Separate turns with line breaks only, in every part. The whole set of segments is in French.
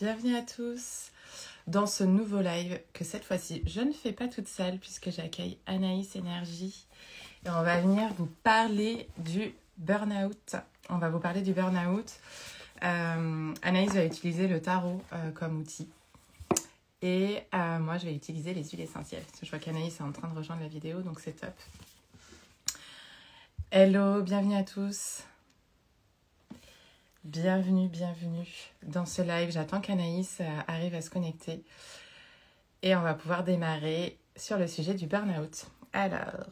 bienvenue à tous dans ce nouveau live que cette fois-ci je ne fais pas toute seule puisque j'accueille Anaïs Énergie et on va venir vous parler du burn-out. On va vous parler du burn-out. Anaïs va utiliser le tarot comme outil et moi je vais utiliser les huiles essentielles. Je vois qu'Anaïs est en train de rejoindre la vidéo donc c'est top. Hello, bienvenue à tous. Bienvenue dans ce live. J'attends qu'Anaïs arrive à se connecter et on va pouvoir démarrer sur le sujet du burn-out. Alors,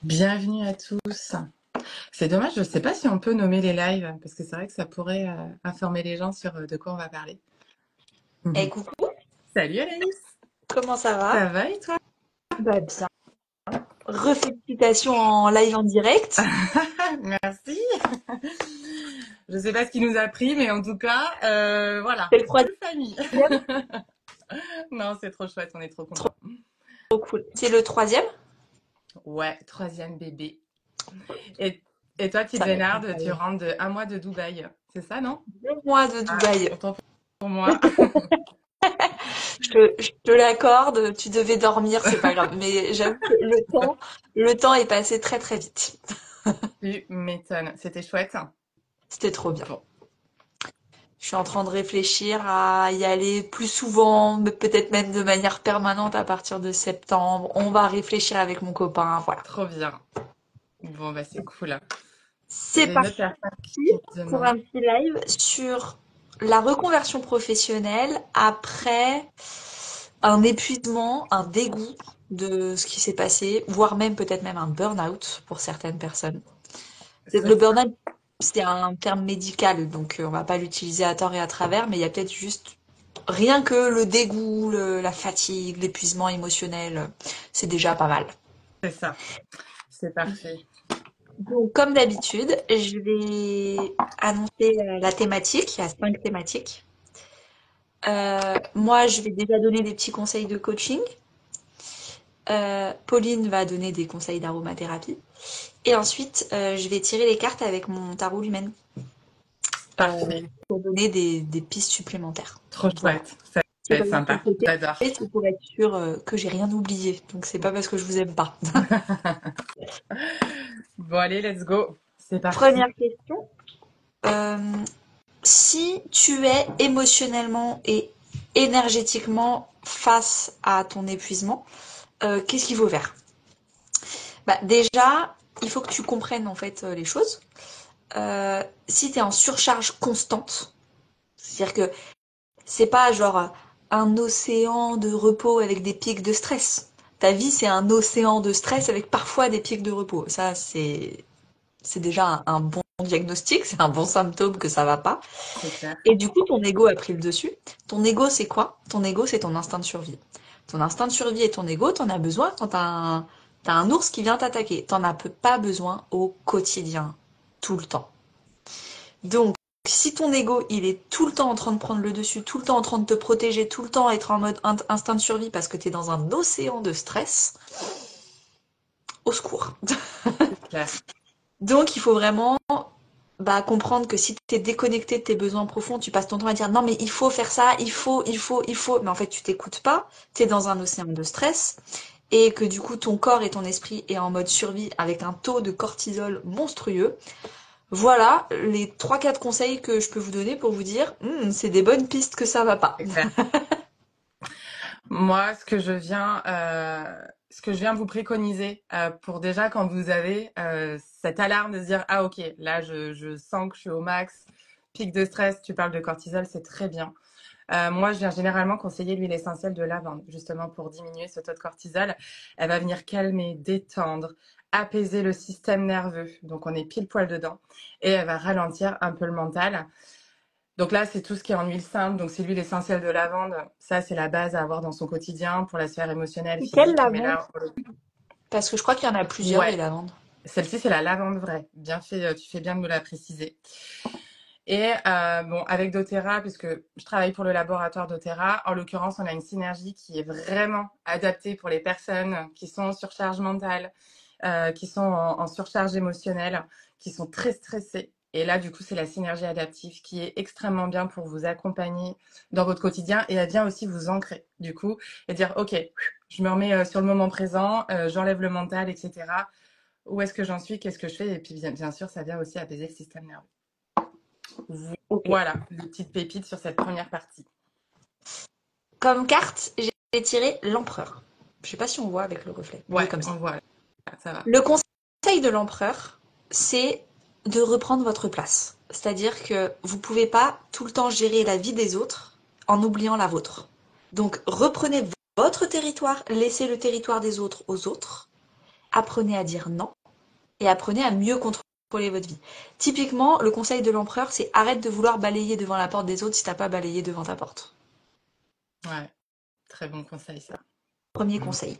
bienvenue à tous. C'est dommage, je ne sais pas si on peut nommer les lives parce que c'est vrai que ça pourrait informer les gens sur de quoi on va parler.
Eh coucou,
Salut Anaïs,
comment ça va?
ça va et toi?
Bah bien. Refélicitation en live en direct.
Merci. Je ne sais pas ce qui nous a pris, mais en tout cas, voilà,
C'est le
full
troisième,
famille. Non, c'est trop chouette, on est trop contents.
trop cool. C'est le troisième?
Ouais, troisième bébé. Et toi, petite
Ça va être
Vénarde, tu
incroyable.
rentres de un mois de Dubaï. C'est ça, non?
2 mois de
Ah,
Dubaï.
autant pour moi.
Je te l'accorde, tu devais dormir, c'est pas grave. Mais j'avoue que le temps est passé très très vite.
Tu m'étonnes. C'était chouette.
C'était trop bien.
Bon,
Je suis en train de réfléchir à y aller plus souvent, mais peut-être même de manière permanente à partir de septembre. On va réfléchir avec mon copain, voilà.
trop bien. Bon, bah c'est cool.
C'est
J'ai une autre
parti
personne qui me
pour
demande.
un petit live sur la reconversion professionnelle après un épuisement, un dégoût de ce qui s'est passé, voire même peut-être même un burn-out pour certaines personnes.
C'est
Le
ça.
burn-out, c'est un terme médical, donc on va pas l'utiliser à tort et à travers, mais il y a peut-être juste rien que le dégoût, la fatigue, l'épuisement émotionnel, c'est déjà pas mal.
C'est ça. C'est parfait.
Donc, comme d'habitude, je vais annoncer la thématique. Il y a 5 thématiques. Moi, je vais déjà donner des petits conseils de coaching. Pauline va donner des conseils d'aromathérapie. Et ensuite, je vais tirer les cartes avec mon tarot lumen
Parfait.
pour donner des pistes supplémentaires.
Trop
Voilà.
chouette. Ça
C'est
va
pas
être
pour
sympa.
compléter,
J'adore.
c'est pour être sûr que j'ai rien oublié. Donc, c'est pas parce que je vous aime pas.
Bon, allez, let's go. C'est parti.
Première question. Euh, Si tu es émotionnellement et énergétiquement face à ton épuisement, qu'est-ce qu'il faut faire? Bah, déjà, il faut que tu comprennes en fait les choses. Si tu es en surcharge constante, c'est-à-dire que c'est pas genre un océan de repos avec des pics de stress. Ta vie, c'est un océan de stress avec parfois des pics de repos. Ça, c'est déjà un bon diagnostic, c'est un bon symptôme que ça va pas.
C'est clair.
Et du coup, ton ego a pris le dessus. Ton ego, c'est quoi? Ton ego, c'est ton instinct de survie. Ton instinct de survie et ton ego, t'en as besoin quand t'as un ours qui vient t'attaquer. T'en as pas besoin au quotidien, tout le temps. Donc, si ton ego, il est tout le temps en train de prendre le dessus, tout le temps en train de te protéger, tout le temps être en mode instinct de survie parce que t'es dans un océan de stress, au secours.
C'est clair.
Donc, il faut vraiment comprendre que si tu es déconnecté de tes besoins profonds, tu passes ton temps à dire non mais il faut faire ça, il faut, mais en fait tu t'écoutes pas, tu es dans un océan de stress et que du coup ton corps et ton esprit est en mode survie avec un taux de cortisol monstrueux. Voilà les 3-4 conseils que je peux vous donner pour vous dire c'est des bonnes pistes que ça va pas.
C'est clair. Moi, ce que je viens de vous préconiser pour déjà quand vous avez cette alarme de se dire ah ok, là je sens que je suis au max, pic de stress, tu parles de cortisol, c'est très bien. Moi, je viens généralement conseiller l'huile essentielle de lavande, justement pour diminuer ce taux de cortisol. Elle va venir calmer, détendre, apaiser le système nerveux. Donc, on est pile poil dedans. Et elle va ralentir un peu le mental. Donc là, c'est tout ce qui est en huile simple. Donc, c'est l'huile essentielle de lavande. Ça, c'est la base à avoir dans son quotidien pour la sphère émotionnelle,
C'est quelle
physique. Mais
lavande?
là,
Parce que je crois qu'il y en a plusieurs
ouais,
des lavandes.
celle-ci, c'est la lavande vraie. Bien fait, tu fais bien de me la préciser. Et bon, avec doTERRA, puisque je travaille pour le laboratoire doTERRA, en l'occurrence, on a une synergie qui est vraiment adaptée pour les personnes qui sont en surcharge mentale, qui sont en surcharge émotionnelle, qui sont très stressés. Et là, du coup, c'est la synergie adaptive qui est extrêmement bien pour vous accompagner dans votre quotidien et elle vient aussi vous ancrer, du coup, et dire, OK, je me remets sur le moment présent, j'enlève le mental, etc. Où est-ce que j'en suis? Qu'est-ce que je fais? Et puis, bien sûr, ça vient aussi apaiser le système nerveux.
Ok.
Voilà, les petites pépites sur cette première partie.
Comme carte, j'ai tiré l'empereur. Je sais pas si on voit avec le reflet. Oui,
Ouais,
comme
on
ça.
voit, ça va.
Le conseil de l'empereur, c'est de reprendre votre place. C'est-à-dire que vous pouvez pas tout le temps gérer la vie des autres en oubliant la vôtre. Donc reprenez votre territoire, laissez le territoire des autres aux autres, apprenez à dire non et apprenez à mieux contrôler votre vie. Typiquement, le conseil de l'empereur, c'est arrête de vouloir balayer devant la porte des autres si t'as pas balayé devant ta porte.
Ouais, très bon conseil, ça.
Premier conseil.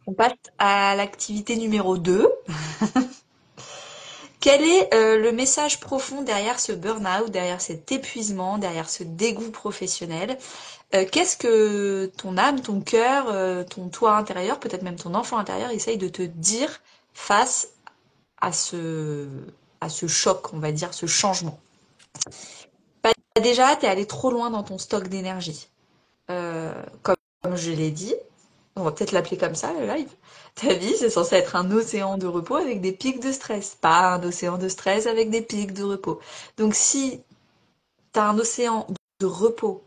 On passe à l'activité numéro 2. Quel est le message profond derrière ce burn-out, derrière cet épuisement, derrière ce dégoût professionnel? Qu'est-ce que ton âme, ton cœur, ton toi intérieur, peut-être même ton enfant intérieur, essaye de te dire face à à ce choc, on va dire, ce changement? Bah, déjà, t'es allé trop loin dans ton stock d'énergie. Comme je l'ai dit, on va peut-être l'appeler comme ça, le live. Ta vie, c'est censé être un océan de repos avec des pics de stress, pas un océan de stress avec des pics de repos. Donc si tu as un océan de repos,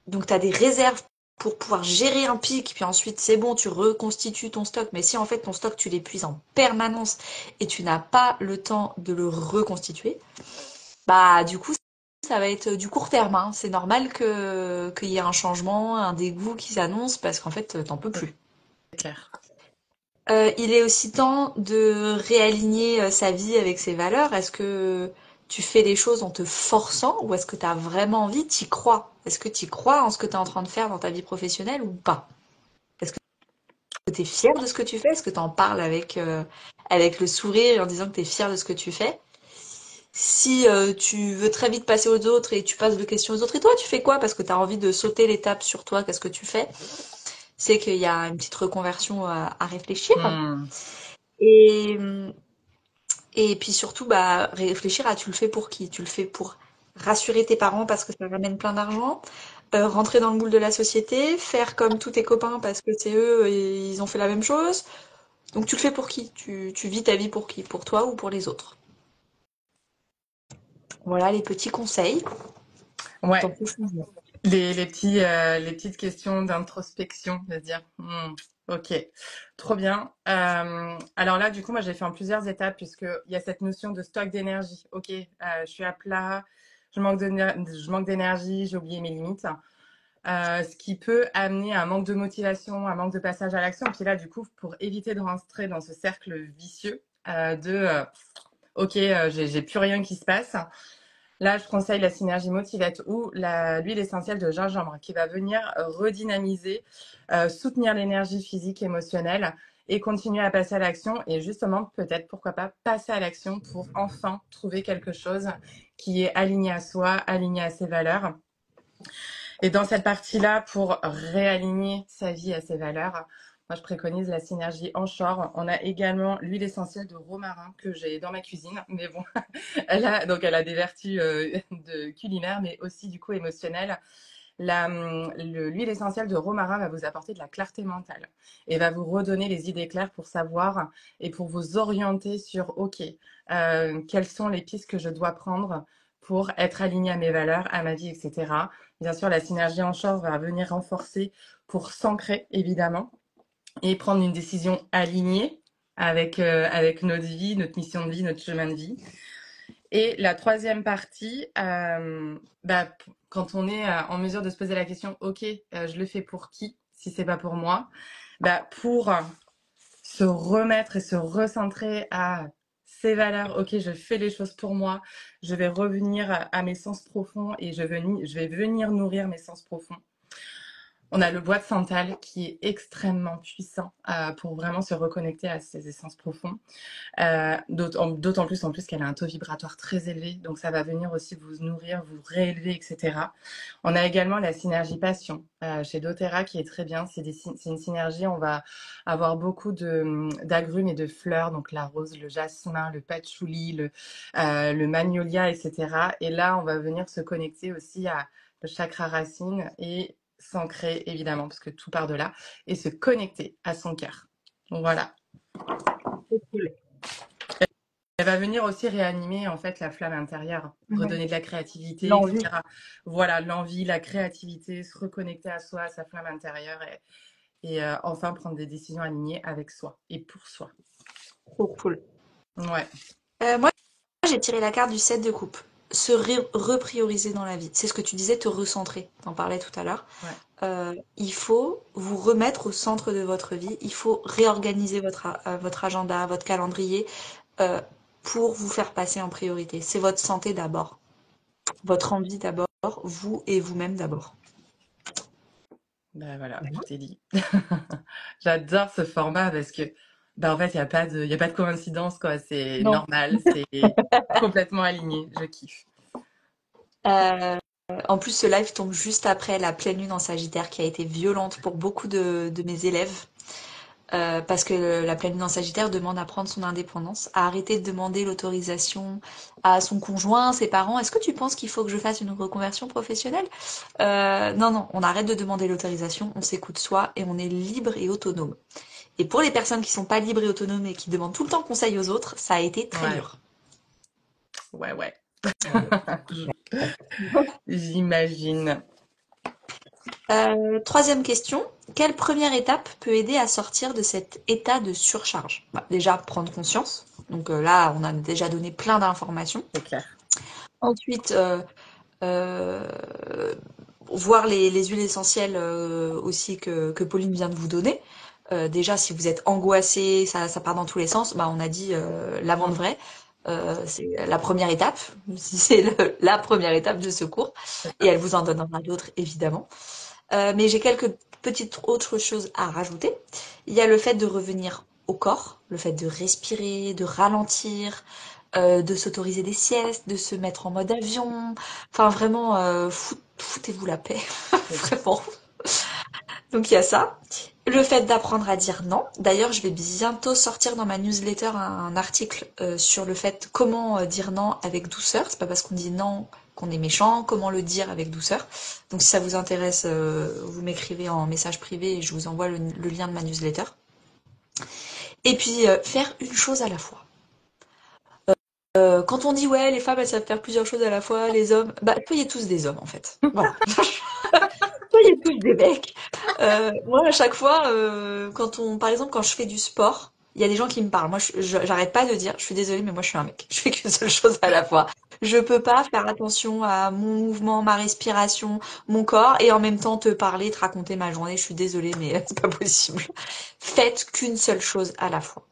donc tu as des réserves pour pouvoir gérer un pic, puis ensuite c'est bon, tu reconstitues ton stock. Mais si en fait ton stock, tu l'épuises en permanence et tu n'as pas le temps de le reconstituer, bah du coup, ça va être du court terme, hein. C'est normal qu'il y ait un changement, un dégoût qui s'annonce parce qu'en fait, t'en peux plus.
C'est clair.
Il est aussi temps de réaligner sa vie avec ses valeurs. Est-ce que tu fais les choses en te forçant ou est-ce que tu as vraiment envie, t'y crois? Est-ce que tu crois en ce que tu es en train de faire dans ta vie professionnelle ou pas? Est-ce que tu es fier de ce que tu fais? Est-ce que tu en parles avec le sourire et en disant que tu es fier de ce que tu fais? Si tu veux très vite passer aux autres et tu passes de questions aux autres, et toi tu fais quoi parce que tu as envie de sauter l'étape sur toi, qu'est-ce que tu fais? C'est qu'il y a une petite reconversion à réfléchir.
Hmm.
Et, et puis surtout, bah, réfléchir à tu le fais pour qui? Tu le fais pour rassurer tes parents parce que ça ramène plein d'argent, rentrer dans le moule de la société, faire comme tous tes copains parce que c'est eux et ils ont fait la même chose. Donc tu le fais pour qui? Tu vis ta vie pour qui? Pour toi ou pour les autres? Voilà les petits conseils. T'en
Ouais,
peux changer.
les petites questions d'introspection, de se dire, ok, trop bien. Alors là, du coup, moi, j'ai fait en plusieurs étapes puisqu'il y a cette notion de stock d'énergie. Ok, je suis à plat, je manque d'énergie, j'ai oublié mes limites. Ce qui peut amener à un manque de motivation, un manque de passage à l'action. Et puis là, du coup, pour éviter de rentrer dans ce cercle vicieux ok, j'ai plus rien qui se passe. Là, je conseille la synergie motivate ou l'huile essentielle de gingembre qui va venir redynamiser, soutenir l'énergie physique, émotionnelle et continuer à passer à l'action. Et justement, peut-être, pourquoi pas, passer à l'action pour enfin trouver quelque chose qui est aligné à soi, aligné à ses valeurs. Et dans cette partie-là, pour réaligner sa vie à ses valeurs, moi, je préconise la synergie Anchor. On a également l'huile essentielle de romarin que j'ai dans ma cuisine. Mais bon, elle a des vertus de culinaire, mais aussi du coup émotionnelles. L'huile essentielle de romarin va vous apporter de la clarté mentale et va vous redonner les idées claires pour savoir et pour vous orienter sur, OK, quelles sont les pistes que je dois prendre pour être aligné à mes valeurs, à ma vie, etc. Bien sûr, la synergie en short va venir renforcer pour s'ancrer, évidemment, et prendre une décision alignée avec notre vie, notre mission de vie, notre chemin de vie. Et la troisième partie, quand on est en mesure de se poser la question, ok, je le fais pour qui, si c'est pas pour moi, pour se remettre et se recentrer à ses valeurs, ok, je fais les choses pour moi, je vais revenir à mes sens profonds et je vais venir nourrir mes sens profonds. On a le bois de santal qui est extrêmement puissant pour vraiment se reconnecter à ses essences profondes. D'autant plus en plus qu'elle a un taux vibratoire très élevé, donc ça va venir aussi vous nourrir, vous réélever, etc. On a également la synergie passion chez doTERRA qui est très bien. C'est une synergie, on va avoir beaucoup d'agrumes et de fleurs, donc la rose, le jasmin, le patchouli, le magnolia, etc. Et là, on va venir se connecter aussi à le chakra racine et s'ancrer évidemment, parce que tout part de là, et se connecter à son cœur. Donc voilà.
C'est cool.
Elle va venir aussi réanimer en fait la flamme intérieure,
Ouais.
redonner de la créativité,
L'envie.
etc. Voilà, l'envie, la créativité, se reconnecter à soi, à sa flamme intérieure et enfin prendre des décisions alignées avec soi et pour soi.
Trop cool.
Ouais,
Moi, j'ai tiré la carte du 7 de coupe. Se reprioriser dans la vie. C'est ce que tu disais, te recentrer. T'en parlais tout à l'heure.
ouais.
Il faut vous remettre au centre de votre vie. Il faut réorganiser votre agenda, votre calendrier euh, pour vous faire passer en priorité. C'est votre santé d'abord, votre envie d'abord, vous et vous-même d'abord.
Ben voilà,
Voilà.
tout est dit. J'adore ce format parce que ben en fait, il y a pas de coïncidence quoi, c'est
Non.
normal, c'est complètement aligné, je kiffe.
Euh, En plus, ce live tombe juste après la pleine lune en Sagittaire qui a été violente pour beaucoup de mes élèves. Parce que la pleine lune en Sagittaire demande à prendre son indépendance, à arrêter de demander l'autorisation à son conjoint, ses parents. Est-ce que tu penses qu'il faut que je fasse une reconversion professionnelle? Non, non, on arrête de demander l'autorisation, on s'écoute soi et on est libre et autonome. Et pour les personnes qui sont pas libres et autonomes et qui demandent tout le temps conseil aux autres, ça a été très
Ouais,
dur.
ouais, ouais. J'imagine.
Troisième question. Quelle première étape peut aider à sortir de cet état de surcharge? Bah, déjà, prendre conscience. Donc là, on a déjà donné plein d'informations.
C'est clair.
Ensuite, euh, voir les huiles essentielles aussi que Pauline vient de vous donner. Déjà, si vous êtes angoissé, ça part dans tous les sens, bah, on a dit lavande
Mm.
vraie. C'est la première étape, c'est la première étape de secours.
C'est
Et
ça.
elle vous en donnera d'autres, évidemment. Mais j'ai quelques petites autres choses à rajouter. Il y a le fait de revenir au corps, le fait de respirer, de ralentir, de s'autoriser des siestes, de se mettre en mode avion. Enfin, vraiment, foutez-vous la paix.
C'est ça.
Vraiment. Donc il y a ça. Le fait d'apprendre à dire non. D'ailleurs, je vais bientôt sortir dans ma newsletter un article sur le fait comment dire non avec douceur. C'est pas parce qu'on dit non qu'on est méchant, comment le dire avec douceur. Donc si ça vous intéresse, vous m'écrivez en message privé et je vous envoie le lien de ma newsletter. Et puis faire une chose à la fois. Quand on dit ouais, les femmes elles savent faire plusieurs choses à la fois, les hommes, bah soyez tous des hommes en fait. Voilà. Soyez tous des mecs. Moi, à chaque fois, par exemple, quand je fais du sport, il y a des gens qui me parlent. Moi, j'arrête pas de dire, je suis désolée, mais moi, je suis un mec. Je fais qu'une seule chose à la fois. Je peux pas faire attention à mon mouvement, ma respiration, mon corps, et en même temps te parler, te raconter ma journée. Je suis désolée, mais c'est pas possible. Faites qu'une seule chose à la fois.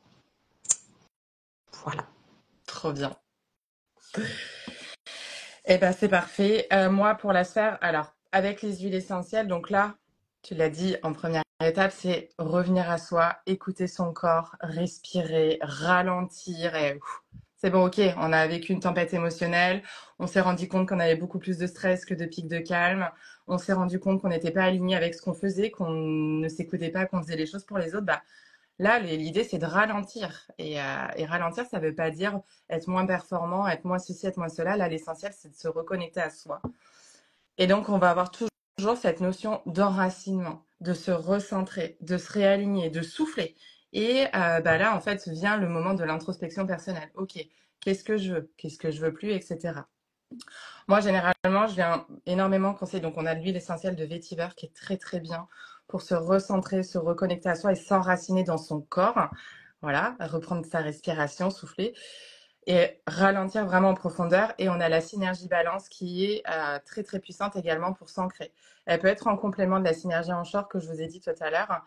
Voilà.
Trop bien. Eh ben, c'est parfait. Moi, pour la sphère, alors, avec les huiles essentielles, donc là, tu l'as dit en première étape, c'est revenir à soi, écouter son corps, respirer, ralentir et c'est bon, ok, on a vécu une tempête émotionnelle, on s'est rendu compte qu'on avait beaucoup plus de stress que de pics de calme, on s'est rendu compte qu'on n'était pas aligné avec ce qu'on faisait, qu'on ne s'écoutait pas, qu'on faisait les choses pour les autres. Bah, là, l'idée, c'est de ralentir. Et ralentir, ça veut pas dire être moins performant, être moins ceci, être moins cela. Là, l'essentiel, c'est de se reconnecter à soi. Et donc, on va avoir toujours cette notion d'enracinement, de se recentrer, de se réaligner, de souffler. Et bah là, en fait, vient le moment de l'introspection personnelle. Ok, qu'est-ce que je veux? Qu'est-ce que je veux plus, etc. Moi, généralement, je viens énormément conseiller. Donc, on a l'huile essentielle de vétiver qui est très, très bien pour se recentrer, se reconnecter à soi et s'enraciner dans son corps. Voilà, reprendre sa respiration, souffler et ralentir vraiment en profondeur. Et on a la synergie balance qui est très, très puissante également pour s'ancrer. Elle peut être en complément de la synergie en short que je vous ai dit tout à l'heure.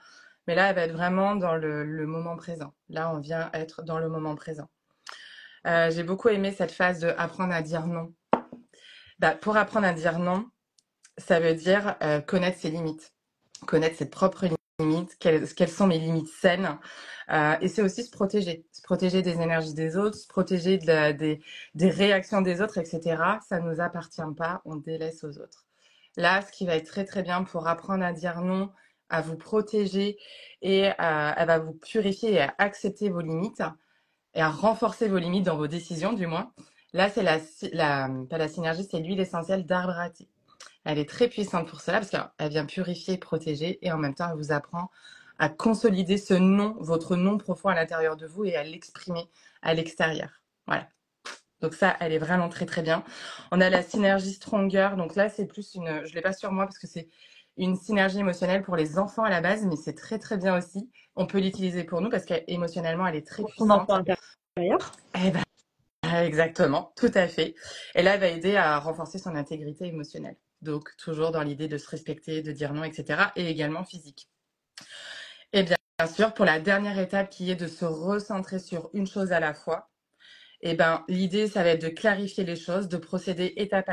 Mais là, elle va être vraiment dans le moment présent. Là, on vient être dans le moment présent. J'ai beaucoup aimé cette phase de apprendre à dire non. Bah, pour apprendre à dire non, ça veut dire connaître ses limites. connaître ses propres limites, quelles sont mes limites saines. Et c'est aussi se protéger des énergies des autres, se protéger des réactions des autres, etc. Ça ne nous appartient pas, on délaisse aux autres. Là, ce qui va être très très bien pour apprendre à dire non, à vous protéger et elle va vous purifier et à accepter vos limites et à renforcer vos limites dans vos décisions, du moins. Là, c'est pas la synergie, c'est l'huile essentielle d'arbre à thé. Elle est très puissante pour cela parce qu'elle vient purifier, protéger et en même temps, elle vous apprend à consolider ce non, votre non profond à l'intérieur de vous et à l'exprimer à l'extérieur. Voilà. Donc ça, elle est vraiment très très bien. On a la synergie Stronger. Donc là, c'est plus je l'ai pas sur moi parce que c'est une synergie émotionnelle pour les enfants à la base, mais c'est très très bien aussi. On peut l'utiliser pour nous parce qu'émotionnellement, elle est très
Pour son enfant
puissante.
intérieur.
Eh ben, exactement, tout à fait. Et là, elle va aider à renforcer son intégrité émotionnelle. Donc toujours dans l'idée de se respecter, de dire non, etc. Et également physique. Et bien sûr, pour la dernière étape qui est de se recentrer sur une chose à la fois, eh ben, l'idée, ça va être de clarifier les choses, de procéder étape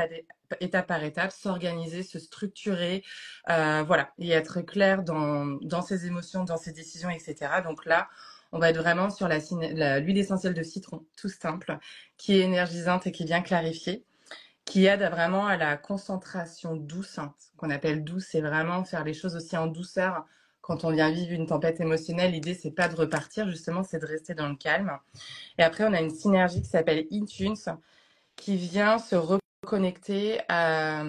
par étape, s'organiser, se structurer, voilà, et être clair dans ses émotions, dans ses décisions, etc. Donc là, on va être vraiment sur l'huile essentielle de citron, tout simple, qui est énergisante et qui vient clarifier, qui aide vraiment à la concentration douce, hein. Ce qu'on appelle douce, c'est vraiment faire les choses aussi en douceur. Quand on vient vivre une tempête émotionnelle, l'idée, c'est pas de repartir, justement, c'est de rester dans le calme. Et après, on a une synergie qui s'appelle iTunes, qui vient se reconnecter à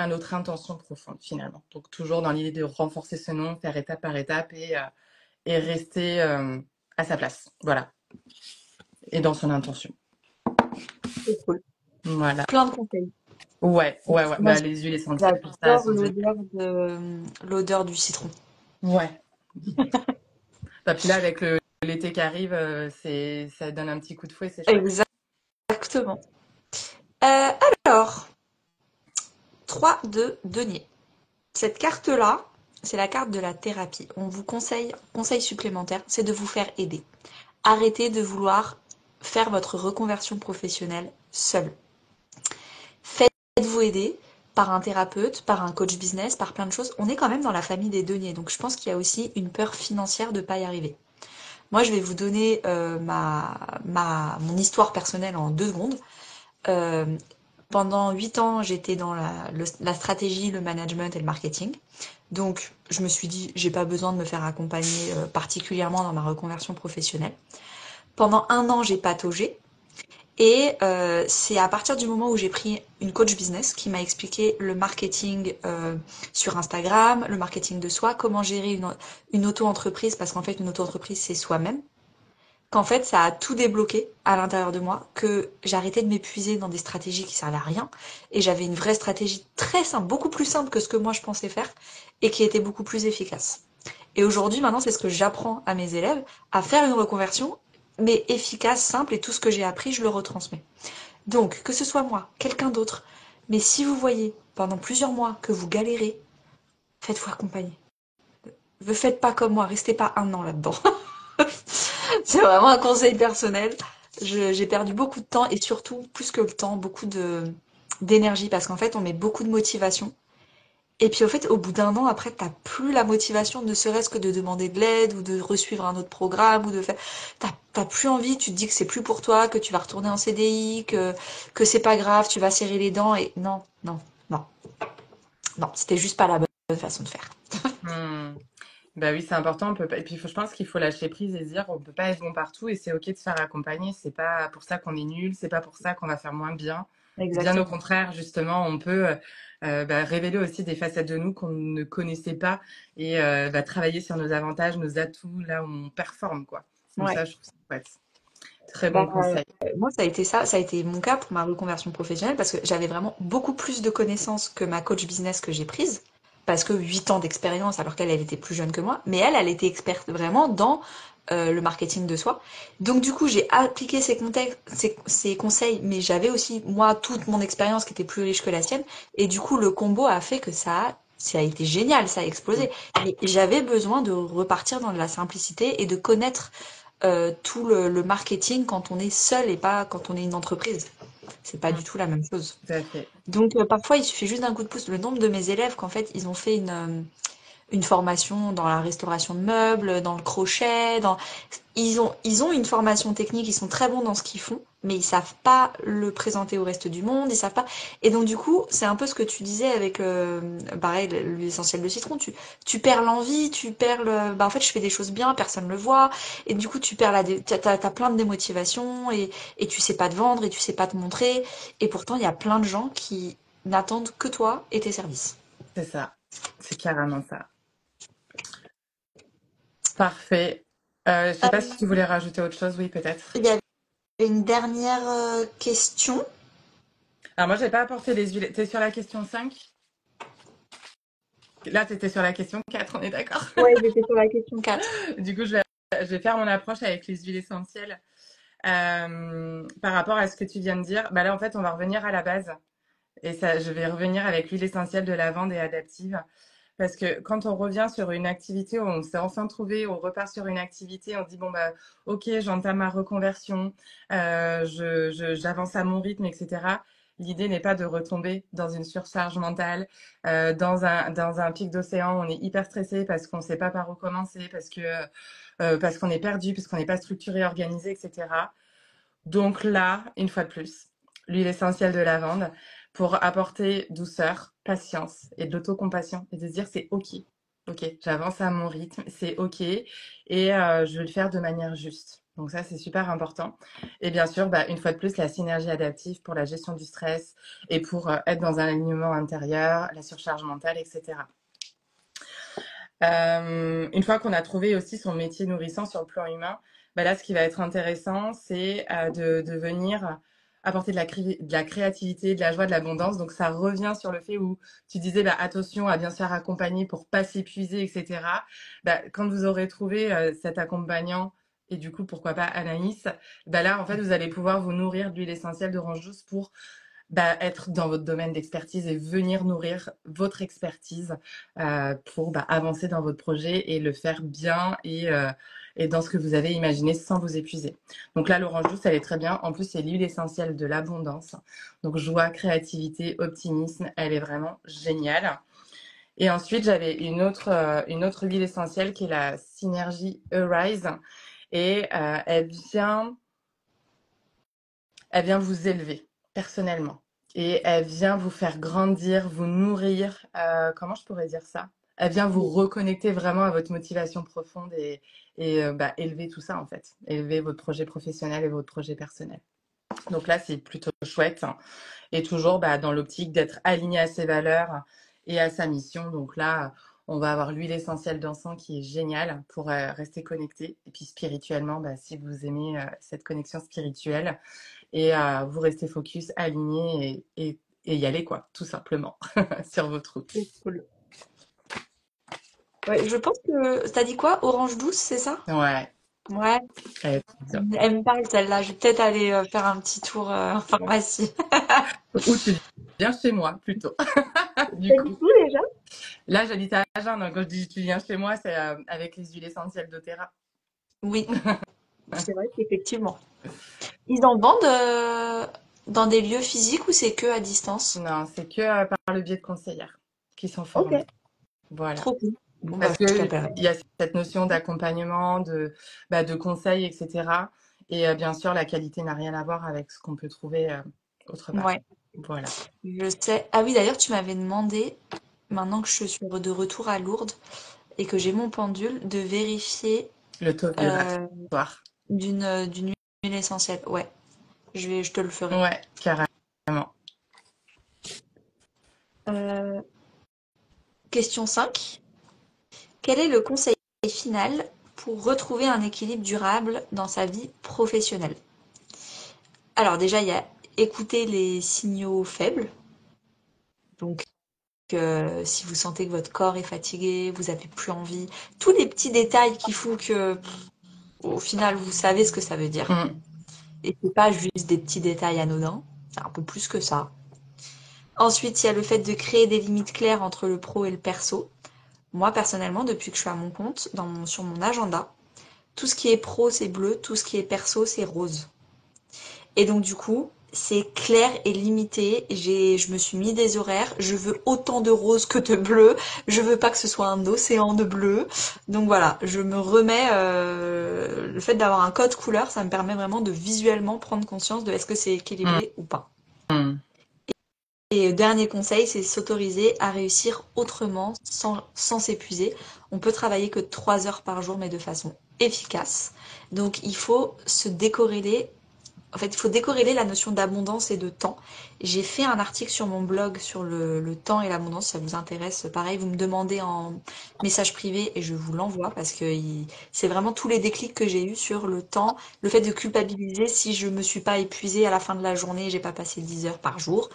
notre intention profonde, finalement. Donc, toujours dans l'idée de renforcer ce nom, faire étape par étape et rester à sa place. Voilà. Et dans son intention.
C'est cool.
Voilà.
Plein de conseils.
Ouais, ouais, ouais.
Moi,
Bah, les huiles essentielles, pour ça, elles
j'adore
sont géniales.
l'odeur du citron.
Ouais. Bah, puis là, avec l'été qui arrive, ça donne un petit coup de fouet, c'est chouette.
Exactement. Euh, alors, 3 de denier. Cette carte-là, c'est la carte de la thérapie. On vous conseil supplémentaire, c'est de vous faire aider. Arrêtez de vouloir faire votre reconversion professionnelle seul. Faites-vous aider par un thérapeute, par un coach business, par plein de choses. On est quand même dans la famille des deniers, donc je pense qu'il y a aussi une peur financière de ne pas y arriver. Moi, je vais vous donner mon histoire personnelle en 2 secondes. Euh, Pendant 8 ans, j'étais dans la stratégie, le management et le marketing. Donc, je me suis dit, j'ai pas besoin de me faire accompagner particulièrement dans ma reconversion professionnelle. Pendant 1 an, j'ai pataugé. Et c'est à partir du moment où j'ai pris une coach business qui m'a expliqué le marketing sur Instagram, le marketing de soi, comment gérer une auto-entreprise, parce qu'en fait, une auto-entreprise, c'est soi-même, qu'en fait, ça a tout débloqué à l'intérieur de moi, que j'arrêtais de m'épuiser dans des stratégies qui servaient à rien, et j'avais une vraie stratégie très simple, beaucoup plus simple que ce que moi je pensais faire, et qui était beaucoup plus efficace. Et aujourd'hui, maintenant, c'est ce que j'apprends à mes élèves, à faire une reconversion, mais efficace, simple, et tout ce que j'ai appris, je le retransmets. Donc, que ce soit moi, quelqu'un d'autre, mais si vous voyez pendant plusieurs mois que vous galérez, faites-vous accompagner. Ne faites pas comme moi, restez pas 1 an là-dedans. C'est vraiment un conseil personnel. J'ai perdu beaucoup de temps et surtout, plus que le temps, beaucoup d'énergie parce qu'en fait, on met beaucoup de motivation. Et puis, au fait, au bout d'1 an, après, t'as plus la motivation, ne serait-ce que de demander de l'aide ou de resuivre un autre programme ou de faire. T'as plus envie, tu te dis que c'est plus pour toi, que tu vas retourner en CDI, que c'est pas grave, tu vas serrer les dents et non, non, non, non, c'était juste pas la bonne façon de faire.
Hmm. Bah oui, c'est important. On peut pas... Et puis, je pense qu'il faut lâcher prise et se dire, on peut pas être bon partout et c'est ok de se faire accompagner. C'est pas pour ça qu'on est nul, c'est pas pour ça qu'on va faire moins bien. Bien au
Exactement.
contraire, justement, on peut bah, révéler aussi des facettes de nous qu'on ne connaissait pas et bah, travailler sur nos avantages, nos atouts, là où on performe, quoi. Donc
Ouais.
ça, je trouve ça chouette. Très
Bah,
bon conseil.
moi, ça a été ça, ça a été mon cas pour ma reconversion professionnelle parce que j'avais vraiment beaucoup plus de connaissances que ma coach business que j'ai prise. Parce que 8 ans d'expérience alors qu'elle, elle était plus jeune que moi. Mais elle était experte vraiment dans le marketing de soi. Donc du coup, j'ai appliqué ces conseils, mais j'avais aussi, moi, toute mon expérience qui était plus riche que la sienne. Et du coup, le combo a fait que ça a été génial, ça a
Mm.
explosé. Mais j'avais besoin de repartir dans de la simplicité et de connaître tout le marketing quand on est seul et pas quand on est une entreprise. C'est pas
Mm.
du tout la même chose.
Tout à fait.
Donc parfois il suffit juste d'un coup de pouce. Le nombre de mes élèves qu'en fait ils ont fait une formation dans la restauration de meubles, dans le crochet, ils ont une formation technique, ils sont très bons dans ce qu'ils font, mais ils savent pas le présenter au reste du monde, ils savent pas. Et donc du coup, c'est un peu ce que tu disais avec pareil, l'huile essentielle de citron, tu perds l'envie, tu perds le bah en fait, je fais des choses bien, personne le voit et du coup, tu perds t'as plein de démotivation et tu sais pas te vendre et tu sais pas te montrer et pourtant, il y a plein de gens qui n'attendent que toi et tes services.
C'est ça. C'est carrément ça. Parfait. Je sais pas si tu voulais rajouter autre chose. Oui, peut-être.
Il y avait une dernière question.
Alors moi, j'ai pas apporté les huiles. T'es sur la question 5. Là, t'étais sur la question 4. On est d'accord?
Ouais, j'étais sur la question 4.
Du coup, je vais faire mon approche avec les huiles essentielles. Par rapport à ce que tu viens de dire, bah là, en fait, on va revenir à la base. Et ça, je vais revenir avec l'huile essentielle de lavande et adaptive. Parce que quand on revient sur une activité, on s'est enfin trouvé, on repart sur une activité, on se dit, bon, bah, ok, j'entame ma reconversion, j'avance à mon rythme, etc. L'idée n'est pas de retomber dans une surcharge mentale, dans un pic d'océan, on est hyper stressé parce qu'on ne sait pas par où commencer, parce qu'on est perdu, parce qu'on n'est pas structuré, organisé, etc. Donc là, une fois de plus, l'huile essentielle de lavande pour apporter douceur, patience et de l'autocompassion et de se dire c'est ok, ok, j'avance à mon rythme, c'est ok et je vais le faire de manière juste. Donc ça, c'est super important. Et bien sûr, bah, une fois de plus, la synergie adaptive pour la gestion du stress et pour être dans un alignement intérieur, la surcharge mentale, etc. Une fois qu'on a trouvé aussi son métier nourrissant sur le plan humain, bah là, ce qui va être intéressant, c'est de venir apporter de la créativité, de la joie, de l'abondance. Donc, ça revient sur le fait où tu disais, bah, attention à bien se faire accompagner pour pas s'épuiser, etc. Bah, quand vous aurez trouvé cet accompagnant, et du coup, pourquoi pas Anaïs, bah là, en fait, vous allez pouvoir vous nourrir d'huile essentielle d'orange douce pour bah, être dans votre domaine d'expertise et venir nourrir votre expertise pour bah, avancer dans votre projet et le faire bien et dans ce que vous avez imaginé sans vous épuiser. Donc là, l'orange douce, elle est très bien. En plus, c'est l'huile essentielle de l'abondance. Donc joie, créativité, optimisme, elle est vraiment géniale. Et ensuite, j'avais une autre huile essentielle qui est la Synergie Arise. Et elle vient vous élever personnellement. Et elle vient vous faire grandir, vous nourrir. Comment je pourrais dire ça? Elle vient vous reconnecter vraiment à votre motivation profonde et bah, élever tout ça en fait. Élever votre projet professionnel et votre projet personnel. Donc là, c'est plutôt chouette. Et toujours bah, dans l'optique d'être aligné à ses valeurs et à sa mission. Donc là, on va avoir l'huile essentielle d'encens qui est géniale pour rester connecté. Et puis spirituellement, bah, si vous aimez cette connexion spirituelle, et vous restez focus, aligné et y aller, quoi, tout simplement, sur votre route.
C'est cool. Ouais, je pense que t'as dit quoi? Orange douce, c'est ça?
Ouais,
Ouais,
elle est trop bien.
elle me parle celle-là. Je vais peut-être aller faire un petit tour en pharmacie.
Ou tu viens chez moi, plutôt, du
T'as dit
coup.
tout déjà?
Là, j'habite à Agen, donc quand je dis tu viens chez moi, c'est avec les huiles essentielles d'Otera.
Oui, c'est vrai qu'effectivement. Ils en vendent dans des lieux physiques ou c'est que à distance?
Non, c'est que par le biais de conseillères qui sont
Ok,
formées. Voilà.
trop cool. Bon bah
Parce
je
que
t'appellerai.
il y a cette notion d'accompagnement, de conseils, etc. Et bien sûr, la qualité n'a rien à voir avec ce qu'on peut trouver autre part.
Ouais,
Voilà.
je sais. Ah oui, d'ailleurs, tu m'avais demandé, maintenant que je suis de retour à Lourdes et que j'ai mon pendule, de vérifier
Le taux
euh,
vibratoire.
d'une huile essentielle. Ouais, je te le ferai.
Ouais, carrément.
Euh, Question 5. Quel est le conseil final pour retrouver un équilibre durable dans sa vie professionnelle? Alors déjà, il y a écouter les signaux faibles. Donc, si vous sentez que votre corps est fatigué, vous avez plus envie, tous les petits détails qui font que, au final, vous savez ce que ça veut dire.
Mm.
Et c'est pas juste des petits détails anodins, c'est un peu plus que ça. Ensuite, il y a le fait de créer des limites claires entre le pro et le perso. Moi, personnellement, depuis que je suis à mon compte, sur mon agenda, tout ce qui est pro, c'est bleu, tout ce qui est perso, c'est rose. Et donc, du coup, c'est clair et limité. Je me suis mis des horaires. Je veux autant de rose que de bleu. Je veux pas que ce soit un océan de bleu. Donc voilà, je me remets. Le fait d'avoir un code couleur, ça me permet vraiment de visuellement prendre conscience de est-ce que c'est
Mm,
équilibré ou pas.
mm.
Et dernier conseil, c'est s'autoriser à réussir autrement, sans s'épuiser. On peut travailler que 3 heures par jour, mais de façon efficace. Donc il faut se décorréler. En fait, il faut décorréler la notion d'abondance et de temps. J'ai fait un article sur mon blog sur le temps et l'abondance, si ça vous intéresse. Pareil, vous me demandez en message privé et je vous l'envoie parce que c'est vraiment tous les déclics que j'ai eus sur le temps, le fait de culpabiliser si je me suis pas épuisée à la fin de la journée, j'ai pas passé 10 heures par jour.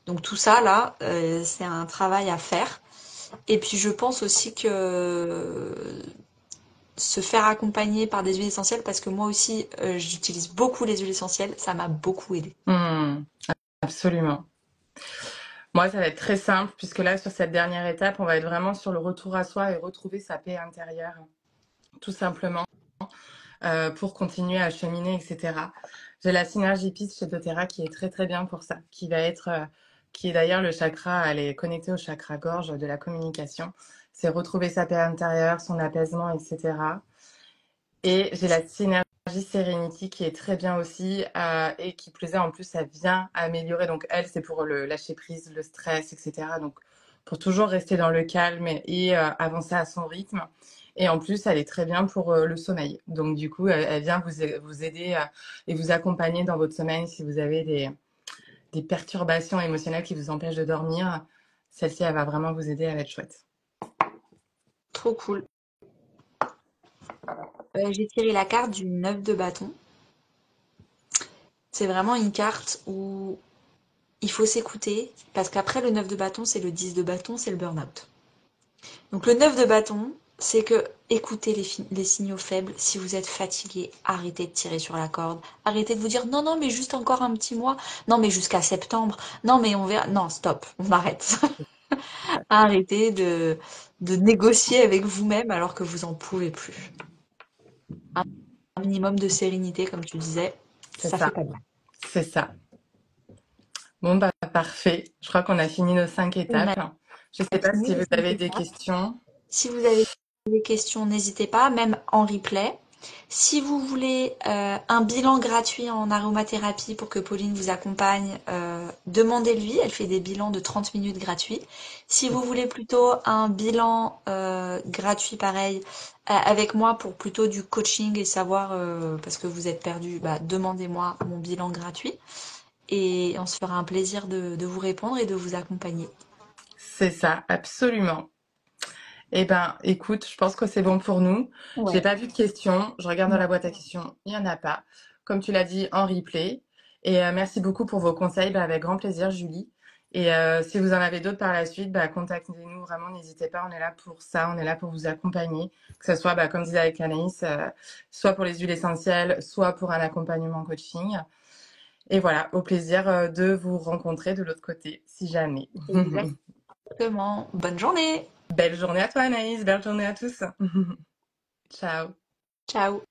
Donc tout ça là, c'est un travail à faire. Et puis je pense aussi que se faire accompagner par des huiles essentielles, parce que moi aussi j'utilise beaucoup les huiles essentielles, ça m'a beaucoup aidé.
Mm. Absolument. Moi, ça va être très simple, puisque là, sur cette dernière étape, on va être vraiment sur le retour à soi et retrouver sa paix intérieure, tout simplement, pour continuer à cheminer, etc. J'ai la synergie Peace chez doTERRA qui est très très bien pour ça, qui est d'ailleurs le chakra, elle est connectée au chakra gorge de la communication. C'est retrouver sa paix intérieure, son apaisement, etc. Et j'ai la synergie Serenity qui est très bien aussi et qui plus est en plus ça vient améliorer. Donc elle c'est pour le lâcher prise, le stress, etc. Donc pour toujours rester dans le calme et avancer à son rythme. Et en plus elle est très bien pour le sommeil. Donc du coup elle vient vous aider et vous accompagner dans votre sommeil si vous avez des perturbations émotionnelles qui vous empêchent de dormir. Celle-ci elle va vraiment vous aider à être chouette.
Trop cool. J'ai tiré la carte du 9 de bâton. C'est vraiment une carte où il faut s'écouter, parce qu'après le 9 de bâton, c'est le 10 de bâton, c'est le burn-out. Donc le 9 de bâton, c'est que écoutez les signaux faibles. Si vous êtes fatigué, arrêtez de tirer sur la corde. Arrêtez de vous dire non, non, mais juste encore un petit mois. Non, mais jusqu'à septembre. Non, mais on verra. Non, stop, on arrête. Arrêtez de négocier avec vous-même alors que vous en pouvez plus. Un minimum de sérénité, comme tu disais,
C'est
ça fait
ça,
pas bien.
c'est ça. Bon, bah, parfait. Je crois qu'on a fini nos 5
On a
étapes. Je ne sais pas
fini
si
les
vous
5
avez des
étapes.
questions.
Si vous avez des questions, n'hésitez pas, même en replay. Si vous voulez un bilan gratuit en aromathérapie pour que Pauline vous accompagne, demandez-lui. Elle fait des bilans de 30 minutes gratuits. Si vous voulez plutôt un bilan gratuit pareil avec moi pour plutôt du coaching et savoir parce que vous êtes perdu, bah, demandez-moi mon bilan gratuit et on se fera un plaisir de vous répondre et de vous accompagner.
C'est ça, absolument. Eh ben, écoute, je pense que c'est bon pour nous. J'ai
Ouais.
pas vu de questions. Je regarde dans la boîte à questions. Il n'y en a pas. Comme tu l'as dit, en replay. Et merci beaucoup pour vos conseils. Bah, avec grand plaisir, Julie. Et si vous en avez d'autres par la suite, bah, contactez-nous. Vraiment, n'hésitez pas. On est là pour ça. On est là pour vous accompagner. Que ce soit, bah, comme disait avec Anaïs, soit pour les huiles essentielles, soit pour un accompagnement coaching. Et voilà, au plaisir de vous rencontrer de l'autre côté, si jamais.
Exactement. Bonne journée.
Belle journée à toi, Anaïs. Belle journée à tous. Ciao.
Ciao.